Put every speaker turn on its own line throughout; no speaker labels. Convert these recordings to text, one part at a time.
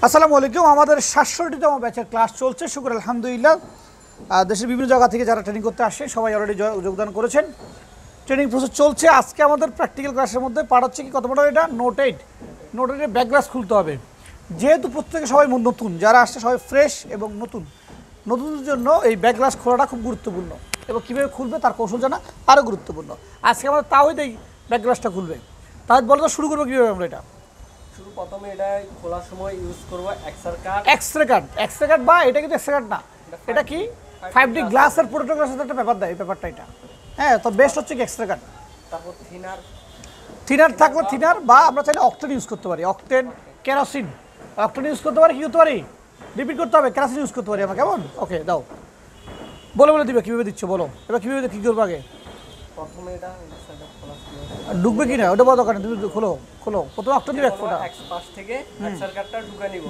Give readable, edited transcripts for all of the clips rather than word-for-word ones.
আসসালামু আলাইকুম। আমাদের ৬৭তম ব্যাচের ক্লাস চলছে, শুকর আলহামদুলিল্লাহ। দেশের বিভিন্ন জায়গা থেকে যারা ট্রেনিং করতে আসে সবাই অলরেডি যোগদান করেছেন। ট্রেনিং প্রসেস চলছে। আজকে আমাদের প্র্যাকটিক্যাল ক্লাসের মধ্যে পাঠ হচ্ছে কি, কত বড় এটা, নোট 8 ব্যাক গ্লাস খুলতে হবে। যেহেতু প্রত্যেকে সবাই নতুন, যারা আসছে সবাই ফ্রেশ এবং নতুনদের জন্য এই ব্যাক গ্লাস খোলাটা খুব গুরুত্বপূর্ণ এবং কীভাবে খুলবে তার কৌশল জানা আরও গুরুত্বপূর্ণ। আজকে আমাদের তাওহিদ ব্যাক গ্লাসটা খুলবে। তাহলে বলো তো শুরু করবো কীভাবে আমরা এটা?
প্রথমে এটা খোলার সময় ইউজ করব
এক্সরে কার্ড বা এটা কিন্তু এক্সরে কার্ড না, এটা কি 5D গ্লাসের প্রোটোকলের সাথে একটা পেপার দেয়, এই পেপারটা এটা। হ্যাঁ, তো বেস্ট হচ্ছে কি এক্সরে কার্ড।
তারপর
থিনার থাকলে থিনার, বা আমরা চাইলে অক্টেন ইউজ করতে পারি, অক্টেন কেরোসিন। অক্টেন ইউজ করতে পারি, কি করতে পারি, রিপিট করতে হবে, কেরোসিন ইউজ করতে পারি আমরা। কেমন? ওকে, দাও, বলে দিবে কীভাবে দিচ্ছ, বলো এবার কীভাবে কী করবো আগে।
প্রথমে এটা
ঢুকবে কি না ওটা বড় দোকানে, তুমি খোলো প্রথমে অক্টেন দিবে এক ফোঁটা
পাশ থেকে এক্সরে কার্ডটা ঢুকে নিব।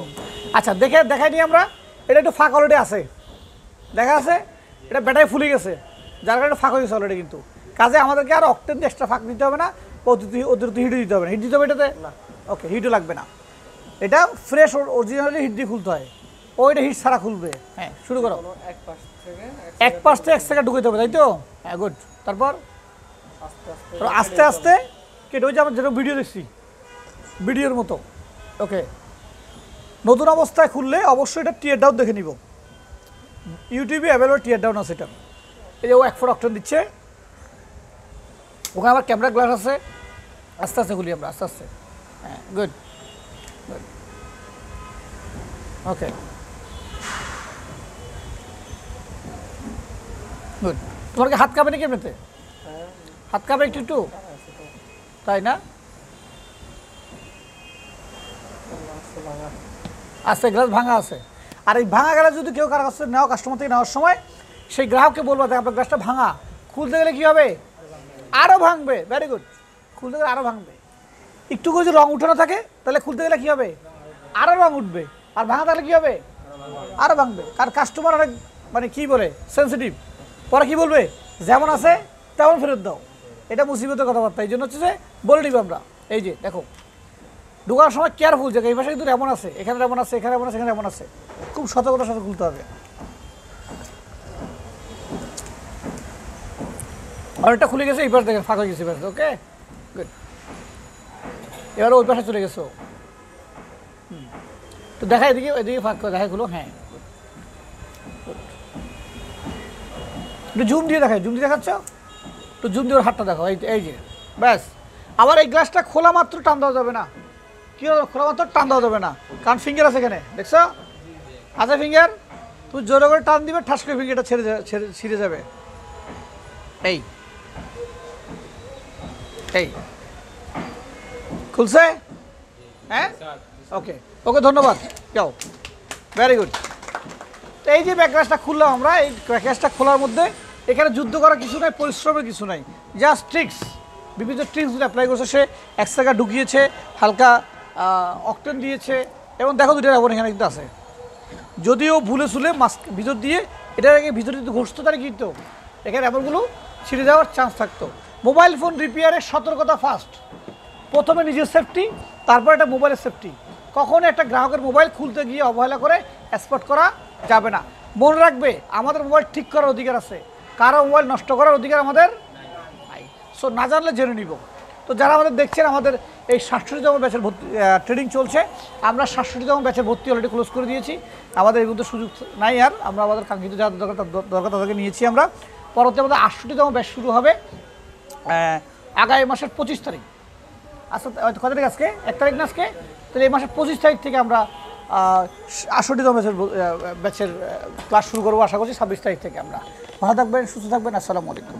আচ্ছা, দেখাই নিই আমরা। এটা একটু ফাঁক অলরেডি আছে, দেখা আছে, এটা ব্যাটারি ফুলে গেছে, যার কারণে ফাঁক হয়ে গেছে অলরেডি। কিন্তু কাজে আমাদেরকে আর অক্টেন দিয়ে এক্সট্রা ফাঁক দিতে হবে না, অতিরিক্ত হিটও দিতে হবে না। হিট দিতে হবে এটাতে না, ওকে, হিটও লাগবে না। এটা ফ্রেশ অরিজিনালি হিট দিয়ে খুলতে হয়, ওইটা হিট ছাড়া খুলবে। হ্যাঁ, শুরু করো। এক পাশ থেকে এক সেকেন্ড ঢুকে দেবে, তাই তো? হ্যাঁ, গুড। তারপর আস্তে আস্তে কেটে, ওই যে আমরা যেটা ভিডিও দেখছি, ভিডিওর মতো। ওকে, নতুন অবস্থায় খুললে অবশ্যই এটা টিয়ার ডাউন দেখে নিব। ইউটিউবে অ্যাভেলেবল টিয়ার ডাউন আছে এটা। এই যে ও 1 ফুট অক্টেন দিচ্ছে, ওখানে আবার ক্যামেরা গ্লাস আছে। আস্তে আস্তে খুলি আমরা, আস্তে আস্তে। হ্যাঁ, গুড। ওকে, গুড। তোমার কি হাত কাঁপে নাকি এমনিতে? হাত কাঁপে একটু, তাই না? আছে, গ্লাস ভাঙা আছে। আর এই ভাঙা গেলে যদি কেউ কারো কাছে নেওয়া, কাস্টমার থেকে নেওয়ার সময় সেই গ্রাহককে বলবো যে আপনার গ্লাসটা ভাঙা, খুলতে গেলে কী হবে, আরও ভাঙবে। ভেরি গুড, খুলতে গেলে আরও ভাঙবে। একটু করে যদি রং উঠানো থাকে তাহলে খুলতে গেলে কী হবে, আরও রং উঠবে। আর ভাঙা থাকলে কী হবে, আরও ভাঙবে। কারণ কাস্টমার অনেক মানে কী বলে, সেন্সিটিভ। পরে কী বলবে, যেমন আছে তেমন ফেরত দাও। এটা মুসিবতের কথাবার্তা। এই জন্য হচ্ছে যে বলে নিব আমরা, এই যে দেখো, ঢোকার সময় কেয়ারফুল, যে এই পাশে কিন্তু এমন আছে, এখানে এমন আছে, এখানে এমন আছে, এখানে এমন আছে, খুব সতর্কতার সাথে খুলতে হবে। অনেকটা খুলে গেছে, এই পাশে দেখেন ফাঁকা হয়ে গেছে। ওকে, গুড। এবার ওই পাশে চলে গেছো, তো দেখা এদিকে, এদিকে ফাঁক করে দেখাই খুলো। হ্যাঁ, একটু জুম দিয়ে দেখাই, জুম দিয়ে দেখাচ্ছ, একটু জুম দিয়ে ওর হাতটা দেখো, এই যে ব্যাস। আবার এই গ্লাসটা খোলা মাত্র টান দেওয়া যাবে না। কী হবে, খোলা মাত্র টান দেওয়া যাবে না, কারণ ফিঙ্গার আছে এখানে, দেখছো আছে ফিঙ্গার। তুমি জোরে করে টান দিবে, ঠাস করে ফিঙ্গারটা ছিঁড়ে যাবে। এই খুলছে? হ্যাঁ, ওকে, ধন্যবাদ, যাও, ভেরি গুড। তো এই যে ব্যাক গ্লাসটা খুললাম আমরা, এই ব্যাক গ্লাসটা খোলার মধ্যে এখানে যুদ্ধ করার কিছু নাই, পরিশ্রমের কিছু নাই, জাস্ট ট্রিক্স, বিভিন্ন ট্রিক্সগুলো অ্যাপ্লাই করছে। সে এক্সট্রা কার্ড ঢুকিয়েছে, হালকা অক্টেন দিয়েছে, এবং দেখো দুটো এমন এখানে কিন্তু আছে। যদিও ভুলে সুলে মাস্ক ভিতর দিয়ে, এটার আগে ভিতরে যদি ঘষতো তাহলে কিন্তু এখানে এমনগুলো ছিঁড়ে যাওয়ার চান্স থাকতো। মোবাইল ফোন রিপেয়ারের সতর্কতা ফার্স্ট। প্রথমে নিজের সেফটি, তারপর একটা মোবাইলের সেফটি। কখনো একটা গ্রাহকের মোবাইল খুলতে গিয়ে অবহেলা করে স্পট করা যাবে না। মনে রাখবে, আমাদের মোবাইল ঠিক করার অধিকার আছে, কারো মোবাইল নষ্ট করার অধিকার আমাদের নাই। সো না জানলে জেনে নিব। তো যারা আমাদের দেখছেন, আমাদের এই ৬৭তম ব্যাচের ট্রেনিং চলছে। আমরা ৬৭তম ব্যাচের ভর্তি অলরেডি ক্লোজ করে দিয়েছি। আমাদের এই মধ্যে সুযোগ নাই আর, আমরা আমাদের কাঙ্ক্ষিত যাদের দরকার তাদেরকে নিয়েছি আমরা। পরবর্তী আমাদের ৬৮তম ব্যাচ শুরু হবে আগামী মাসের 25 তারিখ। আচ্ছা, কত তারিখ আজকে? 1 তারিখ না আজকে? তাহলে এই মাসের 25 তারিখ থেকে আমরা ৬৮তম ব্যাচের ক্লাস শুরু করবো, আশা করছি 26 তারিখ থেকে। আমরা ভালো থাকবেন, সুস্থ থাকবেন। আসসালামু আলাইকুম।